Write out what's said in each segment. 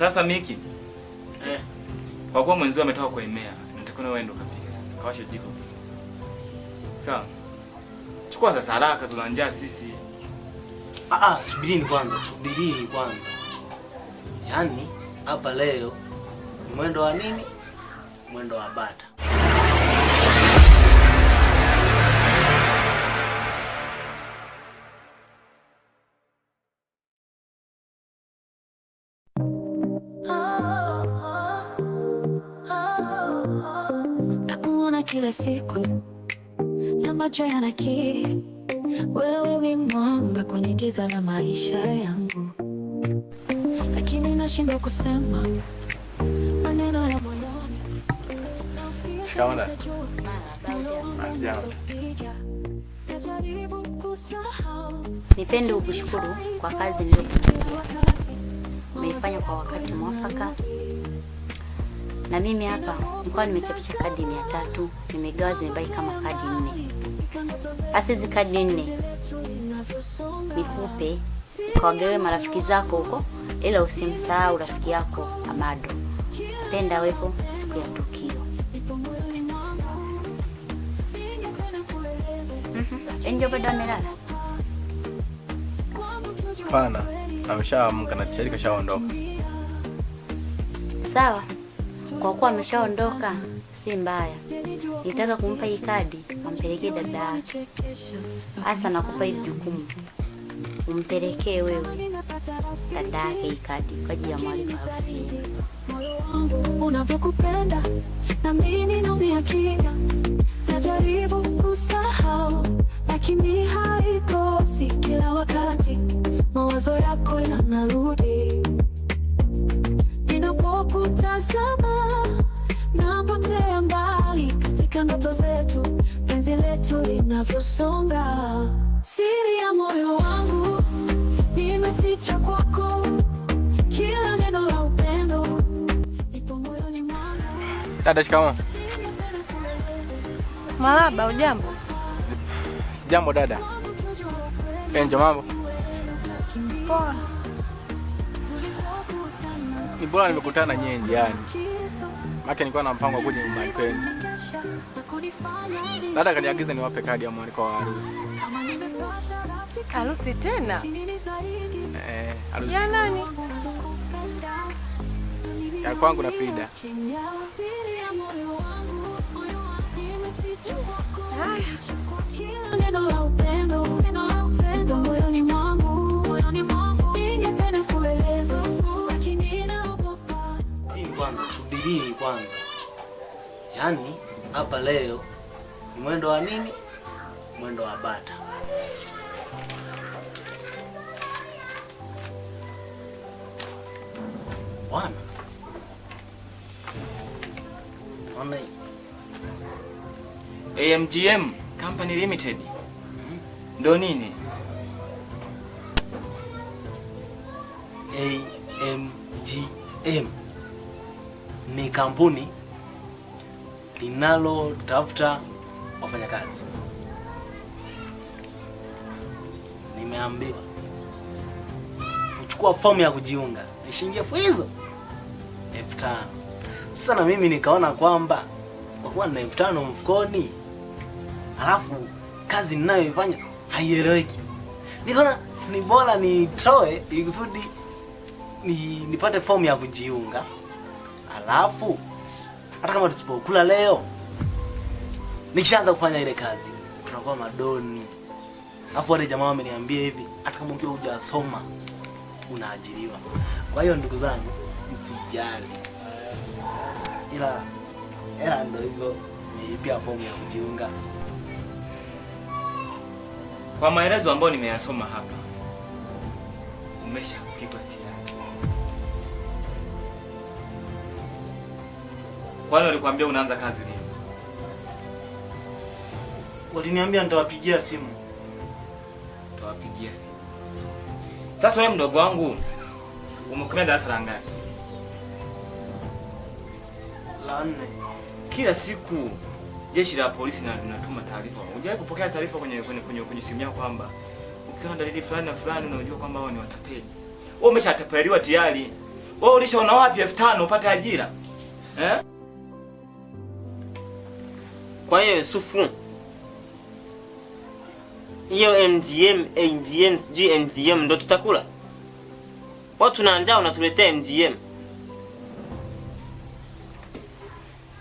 Sasa Miki. Kwa kuwa mwenzio ametoka kuemea, nitakuwa wewe ndo kapike sasa. Kawasha jiko. Sawa. Chukua sasa haraka tuna njaa sisi. Subirini kwanza. Yaani hapa leo mwendo wa nini? Mwendo wa bata. Nakuona kila siku na macho yanakiri wewe ni mwanga kwenye giza la maisha yangu, lakini nashindwa kusema maneno ya moyoni. Shikamoo. Nipende kukushukuru kwa kazi niliyokupatia. Umeifanya kwa wakati mwafaka. Na mimi hapa nilikuwa nimechapisha kadi 300, nimegawa zimebaki kama kadi 4. Basi hizi kadi 4 nikupe kawagawe marafiki zako huko, ila usimsahau rafiki yako Amado. Penda wepo siku ya tukio. Enjo bado amelala? Hapana, ameshaamka na tayari kashaondoka. Sawa. Kwa kuwa ameshaondoka si mbaya. Nitaka kumpa hii kadi ampelekee dada yake. Hasa nakupa hii jukumu. Umpelekee wewe dada yake hii kadi kwa ajili ya mwaliko ofisini. Unavyokupenda na mimi naumia kimya. Najaribu kusahau lakini haitoshi, kila wakati mawazo yako yanarudi. Ninapokutazama napotea mbali katika ndoto zetu, penzi letu linavyosonga. Siri ya moyo wangu nimeficha kwako, kila neno la upendo ipo moyoni mwangu. Dada, shikamoo. Marahaba, ujambo? Sijambo dada. Enjo, mambo? Poa. Ni bora nimekutana na nyinyi njiani. Maki nilikuwa na mpango wa kuja nyumbani kwenu. Dada kaniagiza niwape kadi ya mwaliko wa harusi. Harusi tena? Harusi. Ya nani? Ya kwangu na Frida. Subirini kwanza. Yaani hapa leo ni mwendo wa nini? Mwendo wa bata. Bwana. Ona AMGM Company Limited. Ndo nini? AMGM ni kampuni linalotafuta wafanyakazi. Nimeambiwa kuchukua fomu ya kujiunga ni shilingi hizo 5,000. Sasa na mimi nikaona kwamba kwa kuwa nina 5,000 mfukoni, halafu kazi ninayoifanya haieleweki, nikaona ni bora nitoe ikusudi nipate fomu ya kujiunga. Alafu hata kama tusipokula leo, nikishaanza kufanya ile kazi tunakuwa madoni. Alafu wale jamaa wameniambia hivi, hata kama ukiwa hujasoma unaajiriwa. Kwa hiyo ndugu zangu, msijali. Ila ndio hivyo, nilipia fomu ya kujiunga. Kwa maelezo ambayo nimeyasoma hapa, umeshapigwa tayari. Kwani walikwambia unaanza kazi lini? Waliniambia nitawapigia simu. Tawapigia simu. Sasa wewe mdogo wangu, umekwenda darasa la ngapi? La 4. Kila siku jeshi la polisi linatuma taarifa. Unajua kupokea taarifa kwenye simu yako kwamba ukiona dalili fulani na fulani unajua kwamba wao ni watapeli. Wewe umeshatapeliwa tayari. Wewe ulishaona wapi 5000 upate ajira? Eh? Kwa hiyo Yusufu, hiyo MGM, sijui MGM ndo tutakula? Watu na njaa unatuletea MGM.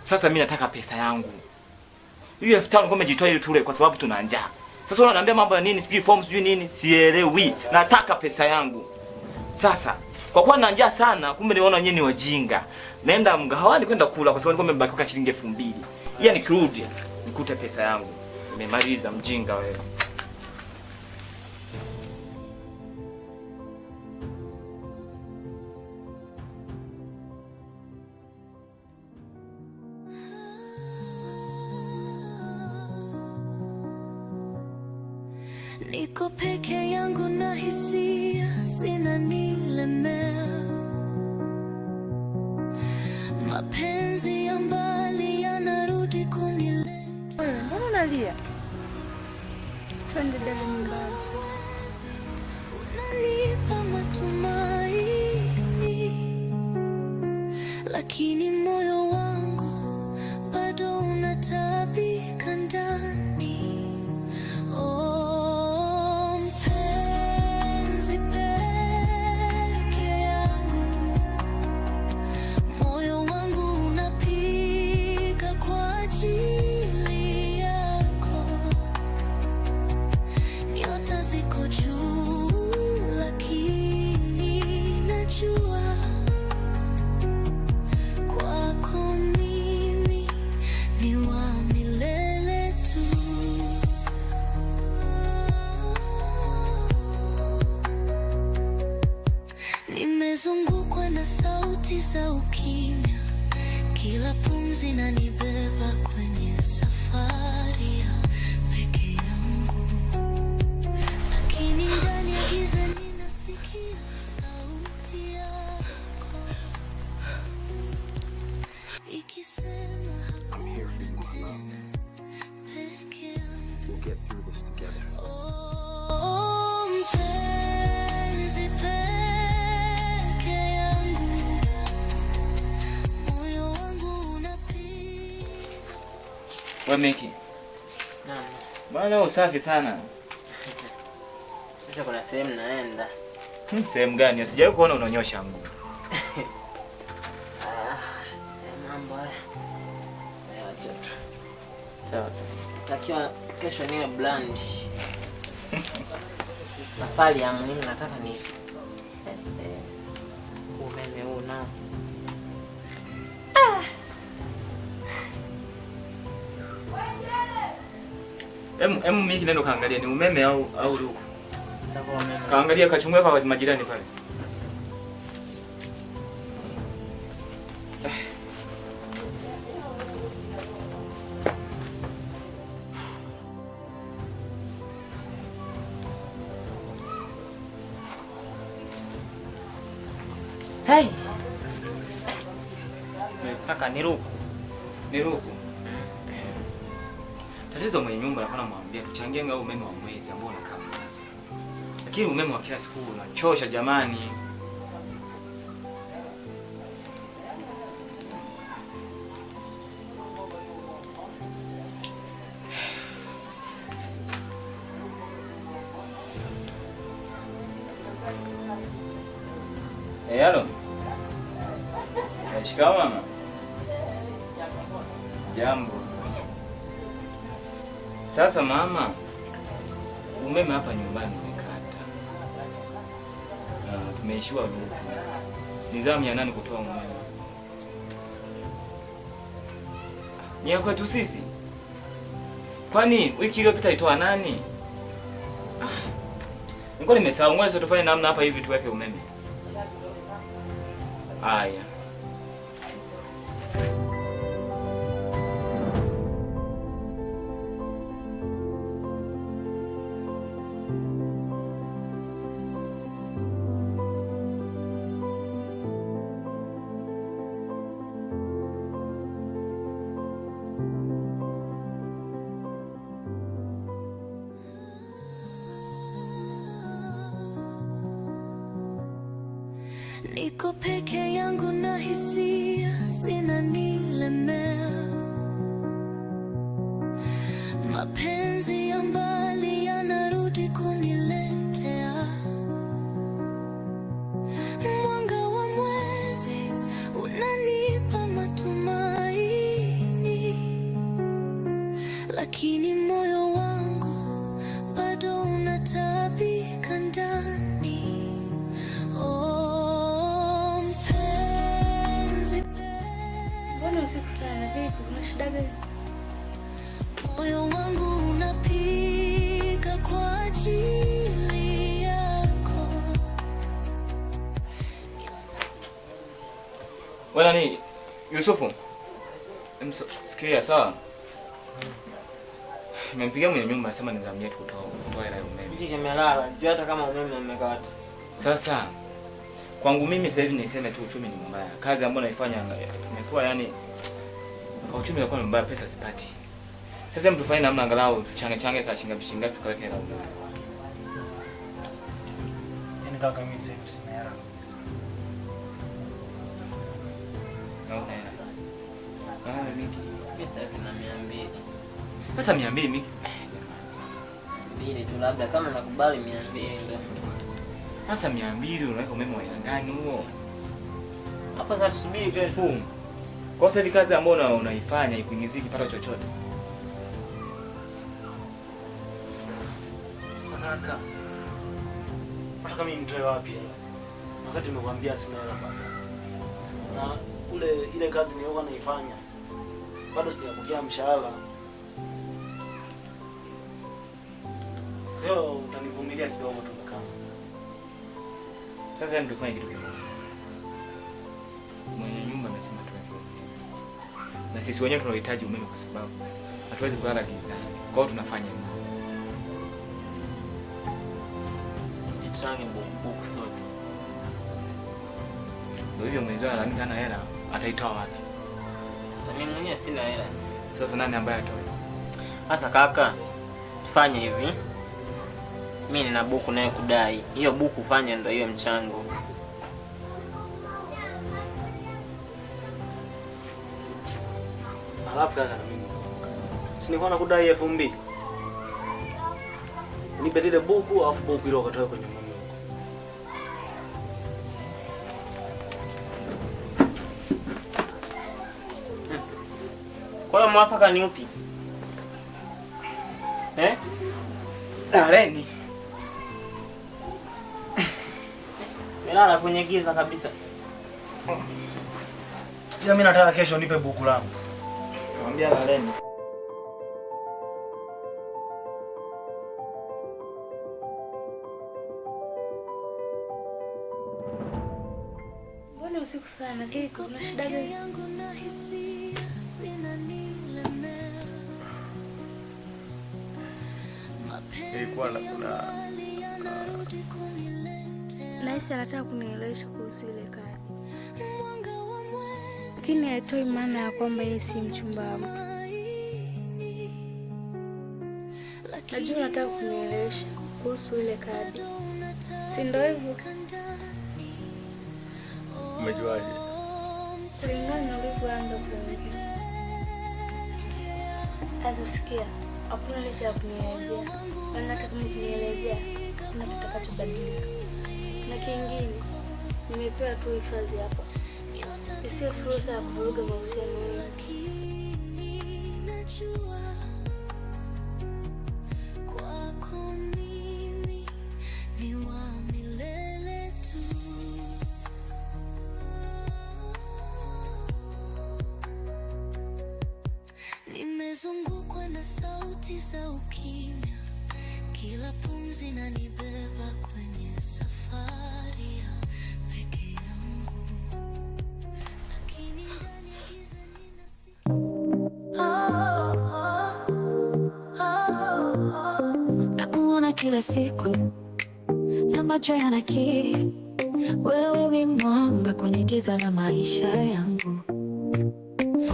Sasa mimi nataka pesa yangu. Hiyo 5000 kwa umejitoa ili tule kwa sababu tuna njaa. Sasa unaniambia mambo ya nini? Sijui form sijui nini? Sielewi. Nataka pesa yangu. Sasa kwa kuwa na njaa sana, kumbe niona nyinyi ni wajinga. Naenda mgahawani kwenda kula kwa sababu nilikuwa nimebakiwa shilingi 2000. Yaani nikirudi nikute pesa yangu. Nimemaliza mjinga wewe. Niko peke yangu na hisia zinanilemea, mapenzi ya mbali yanarudi kunileta. Mbona unalia? Twende dada nyumbani. Unanipa matumaini, lakini moyo wangu bado unatabika ndani. Nimezungukwa na sauti za ukimya, kila pumzi inanibeba kwenye safari ya peke yangu, lakini ndani ya giza ninasikia sauti yako ikisema hakuna tena peke yangu. We'll get through this together. Oh, mpenzi peke yangu, moyo wangu unapiga. Wewe Miki. Naam. Bwana usafi sana. Sasa kuna sehemu naenda. Sehemu gani? Sijawahi kuona unanyosha mguu. Mambo haya. Acha tu. Sawa sawa. Takiwa kesho niwe blind. Safari ya muhimu nataka ni umeme huu nao. Emu Miki, nenda kaangalia ni umeme au luku. Ndio umeme. Kaangalia kachungue kwa majirani pale. Hey. Kaka ni ruku. Ni luku. Tatizo mwenye nyumba alikuwa anamwambia tuchangie ngao umeme wa mwezi ambao unakaa mwezi. Lakini umeme wa kila siku unachosha jamani. Halo. Shikamoo mama. Jambo. Sasa mama, umeme hapa nyumbani umekata. Tumeishiwa luku. Nizamu ya nani kutoa umeme? Ni ya kwetu sisi. Kwani wiki iliyopita itoa nani? Niko nimesahau, ngoja tufanye namna hapa hivi tuweke umeme. Haya. niko peke yangu na hisia zinanilemea. Mapenzi ya mbali yanarudi kuniletea. Mwanga wa mwezi unanipa matumaini, lakini moyo wangu bado unatabika ndani. Oh, mpenzi, Mbona usiku sana? Vipi, kuna shida gani? moyo wangu unapiga kwa ajili yako. Wewe nani? Yusufu. Sikia sawa. Nimempigia mwenye nyumba anasema nizamie tu kutoa hela ya umeme. Kijiji kimelala, jua hata kama umeme umekata. Sasa kwangu mimi sasa hivi niseme tu uchumi ni mbaya. Kazi ambayo naifanya imekuwa yani kwa uchumi unakuwa mbaya, pesa sipati. Sasa mtu fanye namna angalau tuchange kashinga bishinga tukaweke hela umeme. Yaani kaka mimi sasa hivi sina hela kabisa. Naona hela. Miki. Pesa na 200. Sasa 200 Miki. Ile tu labda kama nakubali 200 ndio. Sasa 200 unaweka umeme wa aina gani huo? Hapo sasa subiri kesho. Kwa sababu kazi ambayo unaifanya ikuingizie kipato chochote. Kaka, nataka mimi nitoe wapi hela? Wakati nimekwambia sina hela kwa sasa. Na ile kazi niliyokuwa naifanya bado sijapokea mshahara. Leo utanivumilia kidogo tu kaka. Sasa ndio tufanye kitu kimoja. Mwenye nyumba amesema tuweke. Na sisi wenyewe tunahitaji umeme kwa sababu hatuwezi kulala gizani. Kwa hiyo tunafanya nini? Tuchange buku sote. Ndio hivyo mwenyewe analalamika hana hela, ataitoa wapi? Mimi mwenyewe sina hela. Sasa nani ambaye atoe? Sasa kaka, tufanye hivi. Mimi nina buku naye kudai. Hiyo buku fanya ndio hiyo mchango. Alafu kaka na mimi. Si nilikuwa nakudai 2000. Nipe ile buku alafu buku ile ukatoe kwenye mume wako. Kwa hiyo mwafaka ni upi? Dareni. Melala kwenye giza kabisa. Ila mimi nataka kesho nipe buku langu. Mwambia dareni. Mbona usiku sana? Vipi, kuna shida gani? yangu na hisia zinanilemea. Ilikuwa na Mapenzi yanarudi kuniletea. Nahisi anataka kunielewesha kuhusu ile kadi, Mwanga wa mwezi lakini haitoi maana ya kwamba yeye si mchumba wangu. laini, lakini Najua unataka kunielewesha kuhusu ile kadi, si ndio hivyo? Umejuaje? Kulingana na ulivyoanza kuongea. Sasa sikia, hakuna licha ya kunielezea, maana hata kama kunielezea kuna kitakachobadilika. Na kingine, nimepewa tu hifadhi hapa, isiwe fursa ya kuvuruga mahusiano yetu. najua kwako mimi ni wa milele tu. Nimezungukwa na sauti za ukimya, kila pumzi inanibeba kwenye safari ya peke yangu, lakini ndani ya giza ninasikia nakuona kila siku na macho yanakiri wewe ni mwanga kwenye giza la maisha yangu,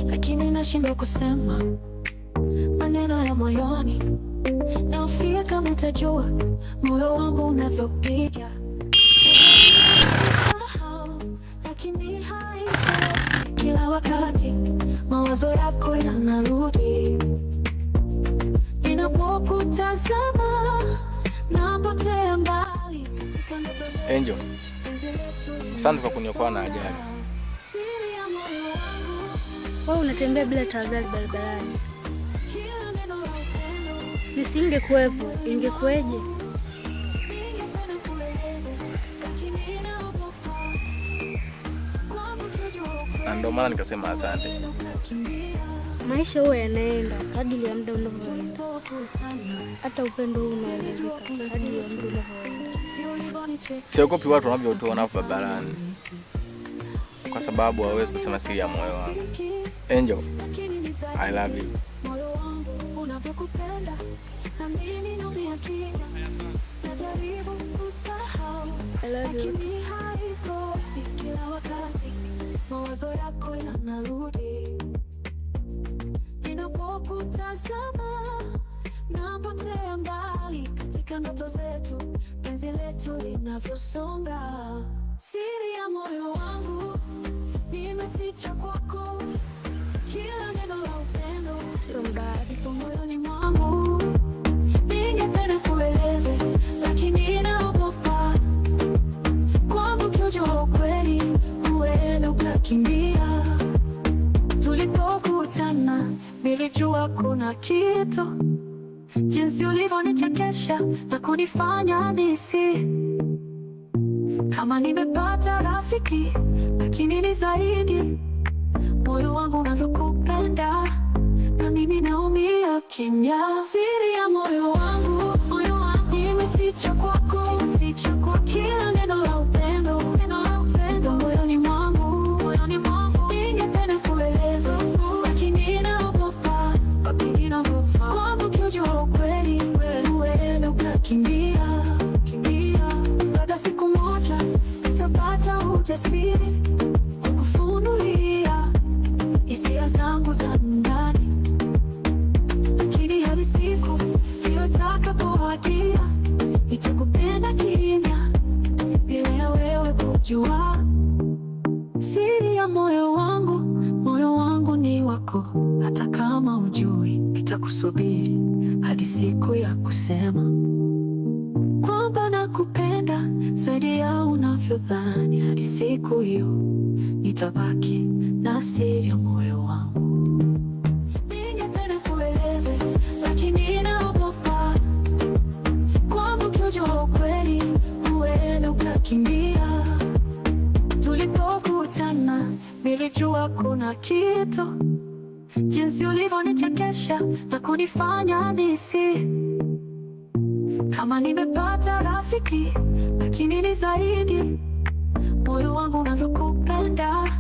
lakini nashindwa kusema maneno ya moyoni. Naofia kama utajua moyo wangu unavyopiga. Sahau lakini haikosi. Kila wakati mawazo yako yanarudi, ninapokutazama napotea mbali katika ndoto zetu. Angel, asante kwa kuniokoa na ajali. Wewe unatembea bila tahadhari barabarani. Nisingekuwepo ingekuweje? Na ndio maana nikasema asante. Maisha huwa yanaenda kadri ya muda unavyoenda. Hata upendo huu unaongezeka kadri ya muda unavyoenda. Siogopi watu wanavyotuona barabarani, kwa sababu hawezi kusema siri ya moyo wangu. Angel, I love you. I love you. Mawazo yako yanarudi, ninapokutazama napotea mbali katika ndoto zetu, penzi letu linavyosonga. Siri ya moyo wangu nimeficha kwako, kila neno la upendo Sio mbaya. iko moyoni mwangu. Ningependa kueleze lakini naogopa, kwamba ukijua ukweli huenda ukakimbia. Tulipokutana nilijua kuna kitu, jinsi ulivyonichekesha na kunifanya nisi kama nimepata rafiki, lakini ni zaidi. Moyo wangu unavyokupenda na mimi naumia kimya. Siri ya moyo wangu nimeficha kwako, kila neno la upendo moyoni mwangu. Ningependa kueleza lakini naogopa, kwamba ukijua ukweli huenda ukakimbia. Labda siku moja nitapata ujasiri kukufunulia hisia zangu za ndani, lakini hadi siku hiyo itakapowadia, nitakupenda kimya bila ya wewe kujua. Siri ya moyo wangu ni wako, hata kama hujui. Nitakusubiri hadi siku ya kusema kwamba nakupenda zaidi ya unavyodhani. Hadi siku hiyo nitabaki na siri ya moyo wangu. Ningependa kueleze lakini naogopa, kwamba ukijua ukweli huenda ukakimbia. Tulipokutana nilijua kuna kitu, jinsi ulivyonichekesha na kunifanya nisi kama nimepata rafiki, lakini ni zaidi. Moyo wangu unavyokupenda